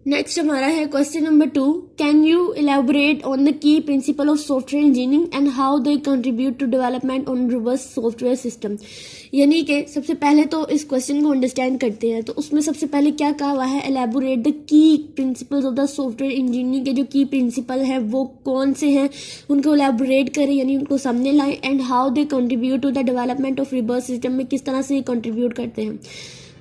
Next हमारा है question number 2। Can you elaborate on the key principle of software engineering and how they contribute to development on robust software system. यानी कि सबसे पहले तो इस क्वेश्चन को अंडरस्टैंड करते हैं। तो उसमें सबसे पहले क्या कहा हुआ है, elaborate the key principles of the software engineering के जो की प्रिंसिपल है वो कौन से हैं, उनको इलेबोरेट करें यानी उनको सामने लाएं। And how they contribute to the development of reverse system, में किस तरह से ये कंट्रीब्यूट करते हैं।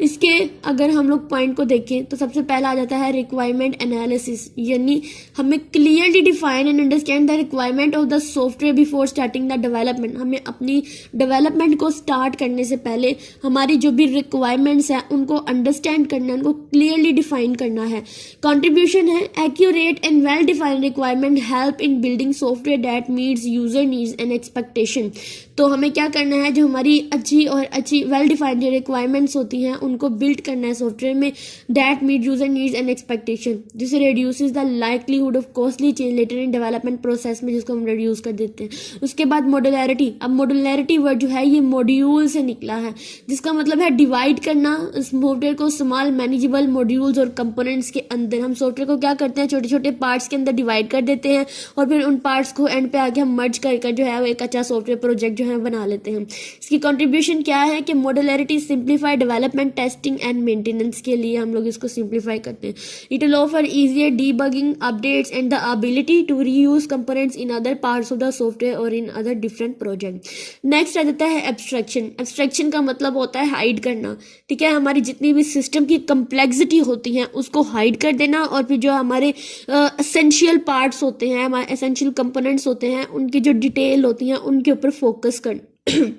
इसके अगर हम लोग पॉइंट को देखें तो सबसे पहला आ जाता है रिक्वायरमेंट एनालिसिस, यानी हमें clearly define and understand the requirement of the software before starting the development. हमें अपनी डेवलपमेंट को स्टार्ट करने से पहले हमारी जो भी रिक्वायरमेंट्स हैं उनको अंडरस्टैंड करना है, उनको क्लियरली डिफाइन करना है। कंट्रीब्यूशन है accurate and well defined requirement help in building software that meets user needs and expectation. तो हमें क्या करना है, जो हमारी अच्छी वेल डिफाइंड जो रिक्वायरमेंट्स होती हैं उनको बिल्ड करना है सॉफ्टवेयर में, that meet user needs and expectation, जिसे reduces the likelihood of costly change later in development process में, जिसको हम रिड्यूस कर देते हैं। उसके बाद मॉड्यूलैरिटी। अब मॉड्यूलैरिटी वर्ड जो है ये मॉड्यूल से निकला है, जिसका मतलब है डिवाइड करना सॉफ्टवेयर को स्मॉल मैनेजेबल मॉड्यूल्स और कंपोनेंट्स के अंदर। हम सॉफ्टवेयर को क्या करते हैं, छोटे छोटे पार्ट्स के अंदर डिवाइड कर देते हैं और फिर उन पार्ट्स को एंड पे आके हम मर्ज कर जो है वो एक अच्छा सॉफ्टवेयर प्रोजेक्ट जो है बना लेते हैं। इसकी कंट्रीब्यूशन क्या है कि modularity simplify development, testing and maintenance के लिए हम लोग इसको सिंप्लीफाई करते हैं। It will offer easier debugging, updates and the ability to reuse components in other parts of the software और in other different project. Next आ जाता है एब्स्ट्रैक्शन। एब्स्ट्रैक्शन का मतलब होता है हाइड करना, ठीक है। हमारी जितनी भी सिस्टम की कम्प्लेक्सिटी होती है उसको हाइड कर देना और फिर जो हमारे एसेंशियल पार्ट्स होते हैं, हमारे एसेंशियल कंपोनेंट्स होते हैं, उनकी जो डिटेल होती हैं उनके ऊपर फोकस करना।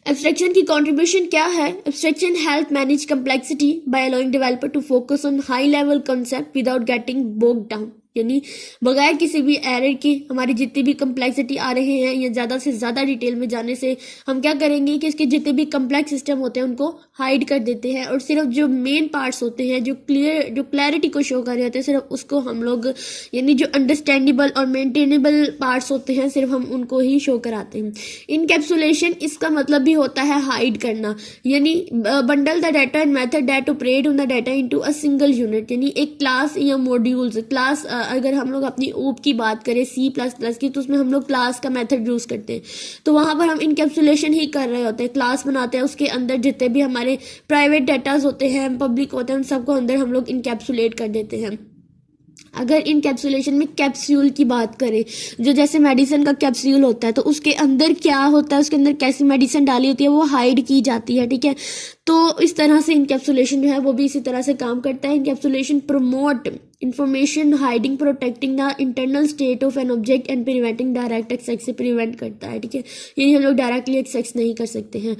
एब्स्ट्रैक्शन की कंट्रीब्यूशन क्या है, abstraction help manage complexity by allowing developer to focus on high level concept without getting bogged down, यानी बगैर किसी भी एरर के हमारी जितनी भी कम्प्लेक्सिटी आ रहे हैं या ज़्यादा से ज़्यादा डिटेल में जाने से हम क्या करेंगे कि इसके जितने भी कम्प्लेक्स सिस्टम होते हैं उनको हाइड कर देते हैं और सिर्फ जो मेन पार्ट्स होते हैं जो क्लैरिटी को शो कर रहे होते हैं सिर्फ उसको हम लोग, यानी जो अंडरस्टैंडेबल और मेंटेनेबल पार्ट्स होते हैं सिर्फ हम उनको ही शो कराते हैं। इनकैप्सुलेशन, इसका मतलब भी होता है हाइड करना, यानी bundle the data and method that operate on the data into a single unit, यानी एक क्लास या मॉड्यूल्स। क्लास अगर हम लोग अपनी ओप की बात करें C++ की, तो उसमें हम लोग क्लास का मेथड यूज करते हैं, तो वहां पर हम इनकैप्सुलेशन ही कर रहे होते हैं। क्लास बनाते हैं, उसके अंदर जितने भी हमारे प्राइवेट डाटाज होते हैं, पब्लिक होते हैं, उन सबको अंदर हम लोग इनकैप्सुलेट कर देते हैं। अगर इनकैप्सुलेशन में कैप्सूल की बात करें, जो जैसे मेडिसिन का कैप्सूल होता है तो उसके अंदर क्या होता है, उसके अंदर कैसी मेडिसिन डाली होती है वो हाइड की जाती है, ठीक है। तो इस तरह से इनकैप्सुलेशन जो है वो भी इसी तरह से काम करता है। Encapsulation promote information hiding, protecting the internal state of an object and preventing direct access से प्रिवेंट करता है, ठीक है। यानी हम लोग डायरेक्टली एक्सेस नहीं कर सकते हैं।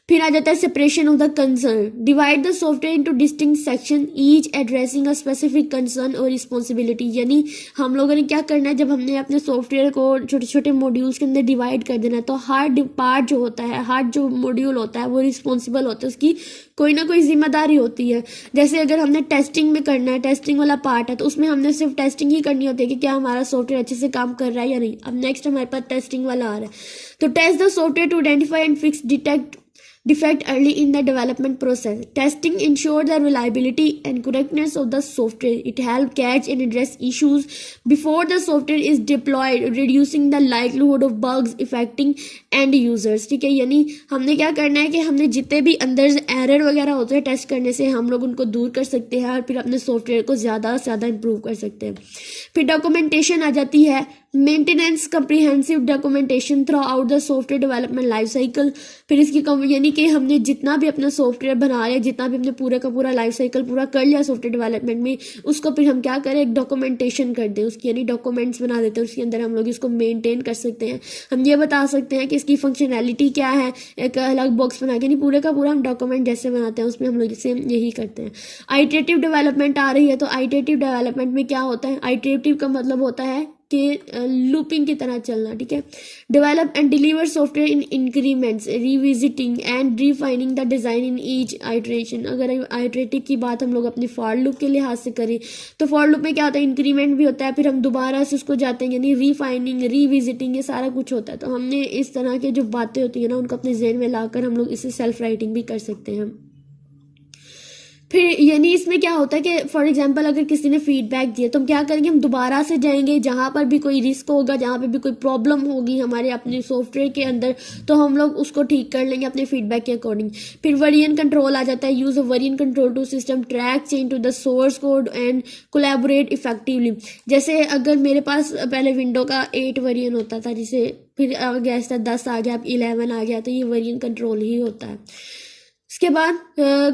फिर आ जाता है separation of the concern. Divide the software into distinct section, each addressing a specific concern और रिस्पॉन्सिबिलिटी। यानी हम लोगों ने क्या करना है, जब हमने अपने सॉफ्टवेयर को छोटे छोटे मॉड्यूल्स के अंदर डिवाइड कर देना है तो हार्ड पार्ट जो होता है, हार्ड जो मॉड्यूल होता है वो रिस्पॉन्सिबल होता है, उसकी कोई ना कोई जिम्मेदारी होती है। जैसे अगर हमने टेस्टिंग में करना है, टेस्टिंग वाला पार्ट है तो उसमें हमने सिर्फ टेस्टिंग ही करनी होती है कि क्या हमारा सॉफ्टवेयर अच्छे से काम कर रहा है या नहीं। अब नेक्स्ट हमारे पास टेस्टिंग वाला आ रहा है, तो test the software to identify and fix detect defect early in the development process. Testing ensure the reliability and correctness of the software. It help catch and address issues before the software is deployed, reducing the likelihood of bugs affecting end users, ठीक है। यानी हमने क्या करना है कि हमने जितने भी अंदर एरर वगैरह होते हैं टेस्ट करने से हम लोग उनको दूर कर सकते हैं और फिर अपने सॉफ्टवेयर को ज़्यादा से ज़्यादा इंप्रूव कर सकते हैं। फिर डॉक्यूमेंटेशन आ जाती है, maintenance comprehensive documentation through out the software development life cycle. फिर इसकी यानी कि हमने जितना भी अपना सॉफ्टवेयर बना लिया, जितना भी हमने पूरा का पूरा लाइफ साइकिल पूरा कर लिया सॉफ्टवेयर डेवलपमेंट में, उसको फिर हम क्या करें, एक डॉक्यूमेंटेशन कर दें उसकी, यानी डॉक्यूमेंट्स बना देते हैं, उसके अंदर हम लोग इसको मेंटेन कर सकते हैं। हम ये बता सकते हैं कि इसकी फंक्शनैलिटी क्या है, एक अलग बॉक्स बना के, नहीं पूरे का पूरा हम डॉक्यूमेंट जैसे बनाते हैं उसमें हम लोग इसे यही करते हैं। आइटरेटिव डेवलपमेंट आ रही है, तो आइटरेटिव डेवलपमेंट में क्या होता है, आइटरेटिव का मतलब होता है कि लूपिंग की तरह चलना, ठीक है। Develop and deliver software in increments, revisiting and refining the design in each iteration. अगर आइटरेटिव की बात हम लोग अपने फॉर लूप के लिहाज से करें तो फॉर लूप में क्या होता है, इंक्रीमेंट भी होता है, फिर हम दोबारा से उसको जाते हैं, यानी रिफाइनिंग, रिविजिटिंग, ये सारा कुछ होता है। तो हमने इस तरह के जो बातें होती है ना उनको अपने जहन में लाकर हम लोग इसे सेल्फ राइटिंग भी कर सकते हैं। फिर यानी इसमें क्या होता है कि फॉर एग्जांपल अगर किसी ने फीडबैक दिया तो हम क्या करेंगे, हम दोबारा से जाएंगे जहाँ पर भी कोई रिस्क होगा, जहाँ पे भी कोई प्रॉब्लम होगी हमारे अपने सॉफ्टवेयर के अंदर, तो हम लोग उसको ठीक कर लेंगे अपने फीडबैक के अकॉर्डिंग। फिर वेरिएंट कंट्रोल आ जाता है, use of variant control to system track change to the source code and collaborate effectively. जैसे अगर मेरे पास पहले विंडो का 8 वेरिएंट होता था, जिसे फिर आ गया इसका 10 आ गया, अब 11 आ गया, तो ये वेरिएंट कंट्रोल ही होता है। इसके बाद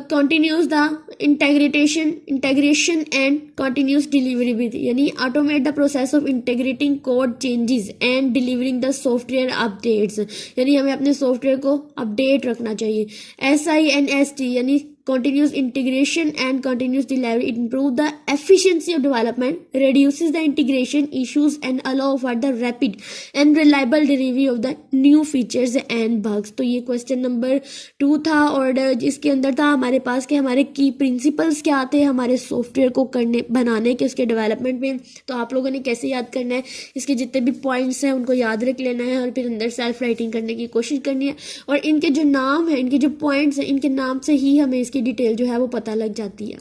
continuous the integration and continuous delivery with, यानी automate the process of integrating code changes and delivering the software updates, यानी हमें अपने सॉफ्टवेयर को अपडेट रखना चाहिए। SINST यानी continuous integration and continuous delivery improve the efficiency of development, reduces the integration issues and allow for the rapid and reliable delivery of the new features and bugs। तो ये question number 2 था और इसके अंदर था हमारे पास कि हमारे की प्रिंसिपल्स क्या थे हमारे सॉफ्टवेयर को करने बनाने के, उसके डेवलपमेंट में। तो आप लोगों ने कैसे याद करना है, इसके जितने भी पॉइंट्स हैं उनको याद रख लेना है और फिर अंदर सेल्फ राइटिंग करने की कोशिश करनी है। और इनके जो नाम है, इनके जो पॉइंट्स हैं, इनके नाम से ही हमें की डिटेल जो है वो पता लग जाती है।